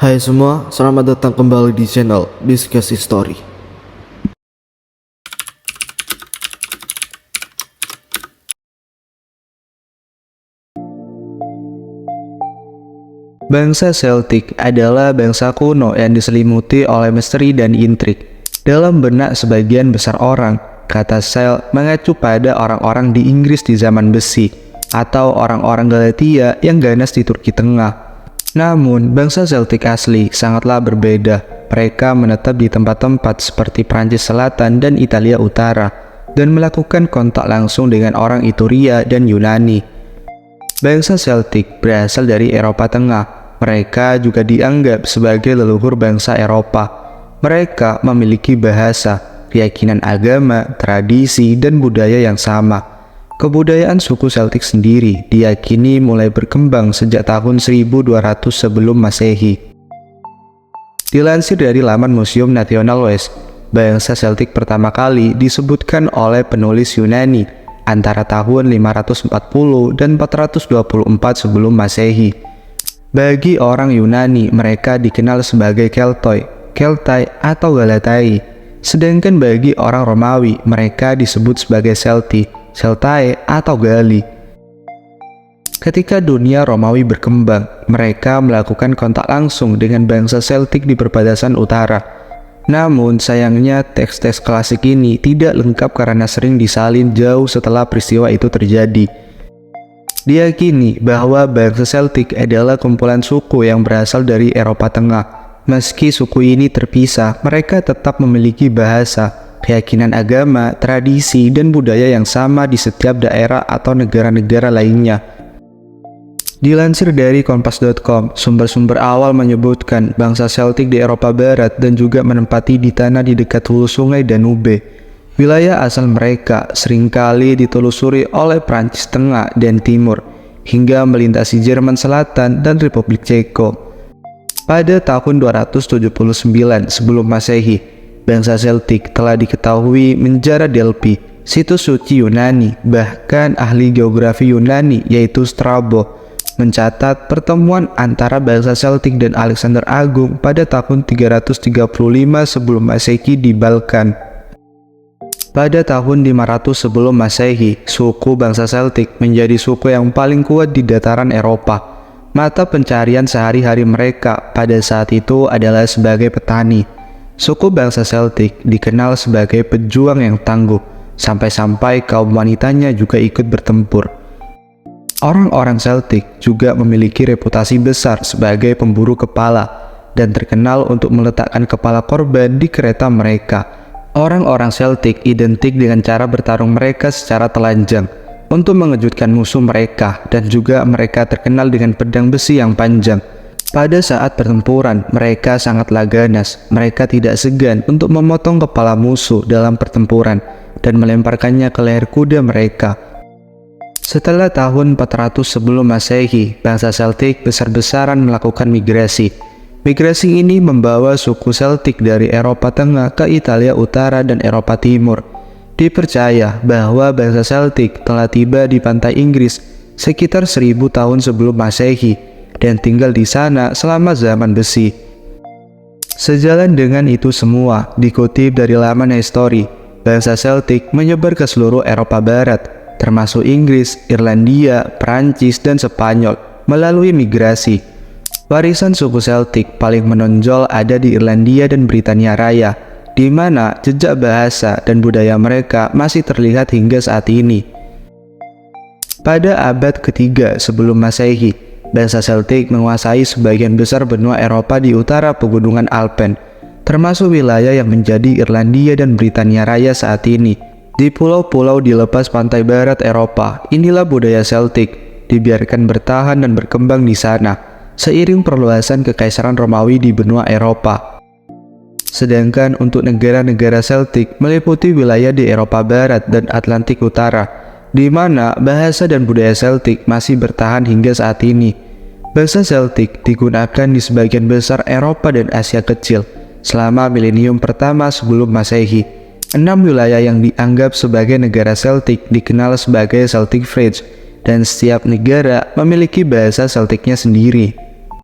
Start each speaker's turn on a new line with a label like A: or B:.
A: Hai semua, selamat datang kembali di channel Discuss History.
B: Bangsa Celtic adalah bangsa kuno yang diselimuti oleh misteri dan intrik. Dalam benak sebagian besar orang, kata Celt mengacu pada orang-orang di Inggris di zaman besi, atau orang-orang Galatia yang ganas di Turki Tengah. Namun, bangsa Celtic asli sangatlah berbeda. Mereka menetap di tempat-tempat seperti Prancis Selatan dan Italia Utara, dan melakukan kontak langsung dengan orang Ituria dan Yunani. Bangsa Celtic berasal dari Eropa Tengah. Mereka juga dianggap sebagai leluhur bangsa Eropa. Mereka memiliki bahasa, keyakinan agama, tradisi, dan budaya yang sama. Kebudayaan suku Celtic sendiri diyakini mulai berkembang sejak tahun 1200 sebelum Masehi. Dilansir dari laman Museum National West, bangsa Celtic pertama kali disebutkan oleh penulis Yunani antara tahun 540 dan 424 sebelum Masehi. Bagi orang Yunani, mereka dikenal sebagai Keltoi, Keltai, atau Galatai. Sedangkan bagi orang Romawi, mereka disebut sebagai Celti, Celtae, atau Gali. Ketika dunia Romawi berkembang, mereka melakukan kontak langsung dengan bangsa Celtic di perbatasan utara. Namun sayangnya teks-teks klasik ini tidak lengkap karena sering disalin jauh setelah peristiwa itu terjadi. Diyakini bahwa bangsa Celtic adalah kumpulan suku yang berasal dari Eropa Tengah. Meski suku ini terpisah, mereka tetap memiliki bahasa, keyakinan agama, tradisi, dan budaya yang sama di setiap daerah atau negara-negara lainnya. Dilansir dari Kompas.com, sumber-sumber awal menyebutkan bangsa Celtic di Eropa Barat dan juga menempati di tanah di dekat hulu sungai Danube. Wilayah asal mereka seringkali ditelusuri oleh Prancis Tengah dan Timur, hingga melintasi Jerman Selatan dan Republik Ceko. Pada tahun 279 sebelum Masehi, bangsa Celtic telah diketahui menjara Delphi, situs suci Yunani. Bahkan ahli geografi Yunani yaitu Strabo mencatat pertemuan antara bangsa Celtic dan Alexander Agung pada tahun 335 sebelum Masehi di Balkan. Pada tahun 500 sebelum Masehi, suku bangsa Celtic menjadi suku yang paling kuat di dataran Eropa. Mata pencarian sehari-hari mereka pada saat itu adalah sebagai petani. Suku bangsa Celtic dikenal sebagai pejuang yang tangguh, sampai-sampai kaum wanitanya juga ikut bertempur. Orang-orang Celtic juga memiliki reputasi besar sebagai pemburu kepala dan terkenal untuk meletakkan kepala korban di kereta mereka. Orang-orang Celtic identik dengan cara bertarung mereka secara telanjang untuk mengejutkan musuh mereka, dan juga mereka terkenal dengan pedang besi yang panjang. Pada saat pertempuran, mereka sangatlah ganas. Mereka tidak segan untuk memotong kepala musuh dalam pertempuran dan melemparkannya ke leher kuda mereka. Setelah tahun 400 sebelum Masehi, bangsa Celtic besar-besaran melakukan migrasi. Migrasi ini membawa suku Celtic dari Eropa Tengah ke Italia Utara dan Eropa Timur. Dipercaya bahwa bangsa Celtic telah tiba di pantai Inggris sekitar 1000 tahun sebelum Masehi dan tinggal di sana selama zaman besi. Sejalan dengan itu semua, dikutip dari laman History, bangsa Celtic menyebar ke seluruh Eropa Barat, termasuk Inggris, Irlandia, Prancis, dan Spanyol melalui migrasi. Warisan suku Celtic paling menonjol ada di Irlandia dan Britania Raya, di mana jejak bahasa dan budaya mereka masih terlihat hingga saat ini. Pada abad ketiga sebelum Masehi, bangsa Celtic menguasai sebagian besar benua Eropa di utara pegunungan Alpen, termasuk wilayah yang menjadi Irlandia dan Britania Raya saat ini. Di pulau-pulau di lepas pantai barat Eropa, inilah budaya Celtic dibiarkan bertahan dan berkembang di sana, seiring perluasan kekaisaran Romawi di benua Eropa. Sedangkan untuk negara-negara Celtic meliputi wilayah di Eropa Barat dan Atlantik Utara, di mana bahasa dan budaya Celtic masih bertahan hingga saat ini. Bahasa Celtic digunakan di sebagian besar Eropa dan Asia Kecil selama milenium pertama sebelum Masehi. 6 wilayah yang dianggap sebagai negara Celtic dikenal sebagai Celtic Fringe, dan setiap negara memiliki bahasa Celticnya sendiri.